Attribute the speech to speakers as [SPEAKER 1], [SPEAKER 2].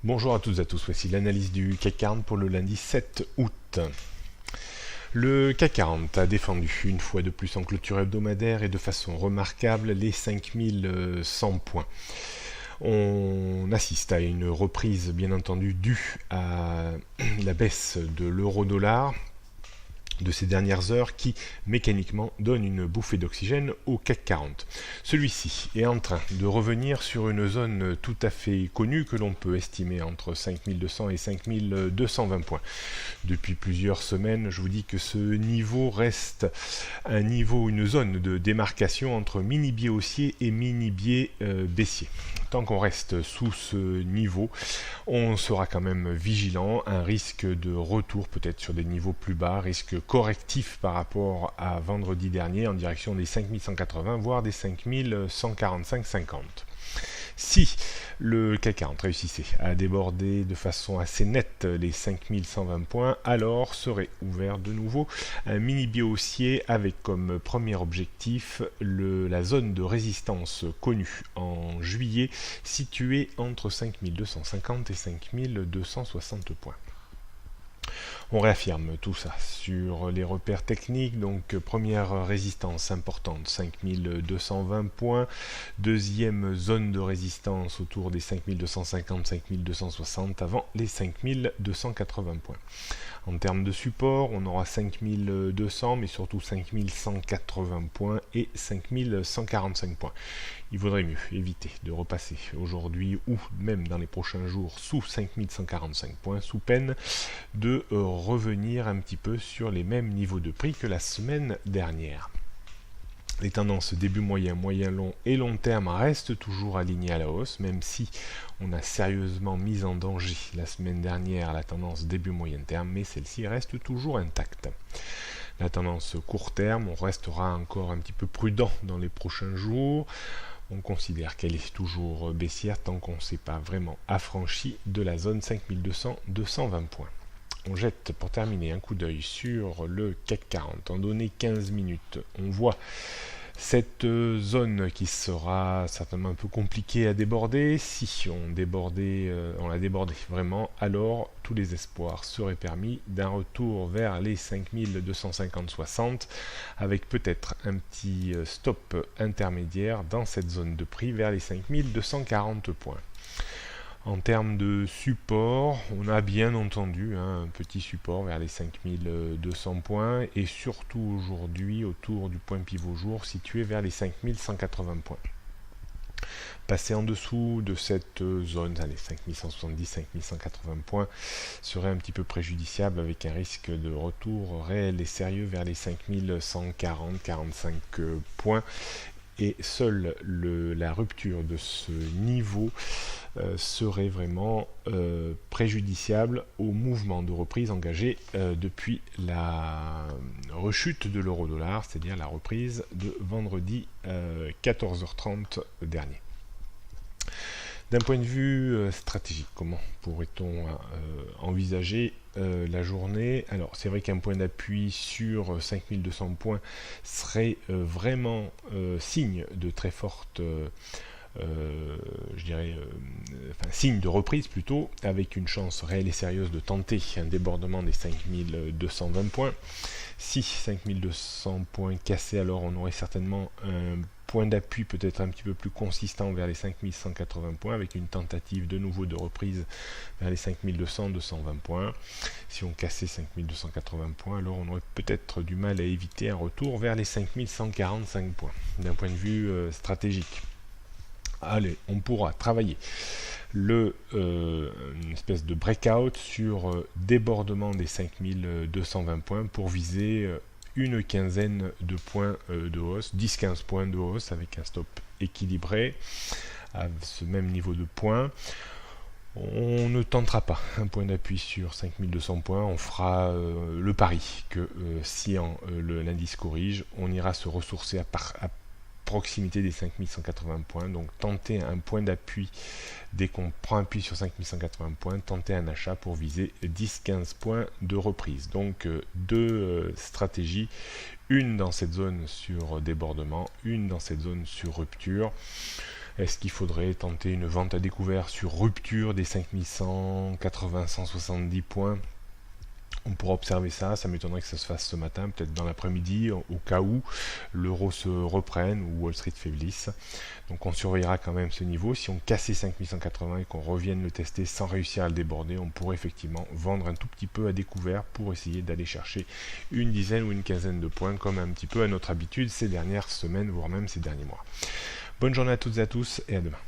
[SPEAKER 1] Bonjour à toutes et à tous, voici l'analyse du CAC 40 pour le lundi 7 août. Le CAC 40 a défendu une fois de plus en clôture hebdomadaire et de façon remarquable les 5100 points. On assiste à une reprise bien entendu due à la baisse de l'euro-dollar de ces dernières heures qui mécaniquement donne une bouffée d'oxygène au CAC 40. Celui-ci est en train de revenir sur une zone tout à fait connue que l'on peut estimer entre 5200 et 5220 points. Depuis plusieurs semaines, je vous dis que ce niveau reste une zone de démarcation entre mini-biais haussier et mini-biais baissier. Tant qu'on reste sous ce niveau, on sera quand même vigilant, un risque de retour peut-être sur des niveaux plus bas, risque correctif par rapport à vendredi dernier en direction des 5180 voire des 5145,50. Si le CAC 40 réussissait à déborder de façon assez nette les 5120 points, alors serait ouvert de nouveau un mini biais haussier avec comme premier objectif la zone de résistance connue en juillet située entre 5250 et 5260 points. On réaffirme tout ça sur les repères techniques, donc première résistance importante 5220 points, deuxième zone de résistance autour des 5250-5260 avant les 5280 points. En termes de support, on aura 5200 mais surtout 5180 points et 5145 points. Il vaudrait mieux éviter de repasser aujourd'hui ou même dans les prochains jours sous 5145 points, sous peine de revenir un petit peu sur les mêmes niveaux de prix que la semaine dernière. Les tendances début moyen, moyen long et long terme restent toujours alignées à la hausse, même si on a sérieusement mis en danger la semaine dernière la tendance début moyen terme, mais celle-ci reste toujours intacte. La tendance court terme, on restera encore un petit peu prudent dans les prochains jours. On considère qu'elle est toujours baissière tant qu'on ne s'est pas vraiment affranchi de la zone 5200-220 points. On jette pour terminer un coup d'œil sur le CAC 40. En données 15 minutes, on voit cette zone qui sera certainement un peu compliquée à déborder. Si on la débordait vraiment, alors tous les espoirs seraient permis d'un retour vers les 5250-60 avec peut-être un petit stop intermédiaire dans cette zone de prix vers les 5240 points. En termes de support, on a bien entendu un petit support vers les 5200 points et surtout aujourd'hui autour du point pivot jour situé vers les 5180 points. Passer en dessous de cette zone, les 5170-5180 points, serait un petit peu préjudiciable avec un risque de retour réel et sérieux vers les 5140-45 points. Et seule la rupture de ce niveau serait vraiment préjudiciable au mouvement de reprise engagé depuis la rechute de l'euro-dollar, c'est-à-dire la reprise de vendredi 14h30 dernier. D'un point de vue stratégique, comment pourrait-on envisager la journée? Alors c'est vrai qu'un point d'appui sur 5200 points serait vraiment signe de très forte signe de reprise plutôt, avec une chance réelle et sérieuse de tenter un débordement des 5220 points. Si 5200 points cassés, alors on aurait certainement un point d'appui peut-être un petit peu plus consistant vers les 5180 points, avec une tentative de nouveau de reprise vers les 5200-220 points. Si on cassait 5280 points, alors on aurait peut-être du mal à éviter un retour vers les 5145 points. D'un point de vue stratégique, allez, on pourra travailler une espèce de breakout sur débordement des 5220 points pour viser une quinzaine de points de hausse, 10-15 points de hausse avec un stop équilibré à ce même niveau de points. On ne tentera pas un point d'appui sur 5200 points, on fera le pari que si l'indice corrige, on ira se ressourcer à proximité des 5180 points, donc tenter un point d'appui dès qu'on prend appui sur 5180 points, tenter un achat pour viser 10-15 points de reprise. Donc deux stratégies, une dans cette zone sur débordement, une dans cette zone sur rupture. Est-ce qu'il faudrait tenter une vente à découvert sur rupture des 5180-170 points? On pourra observer ça, ça m'étonnerait que ça se fasse ce matin, peut-être dans l'après-midi, au cas où l'euro se reprenne ou Wall Street faiblisse. Donc on surveillera quand même ce niveau. Si on cassait 5180 et qu'on revienne le tester sans réussir à le déborder, on pourrait effectivement vendre un tout petit peu à découvert pour essayer d'aller chercher une dizaine ou une quinzaine de points, comme un petit peu à notre habitude ces dernières semaines, voire même ces derniers mois. Bonne journée à toutes et à tous et à demain.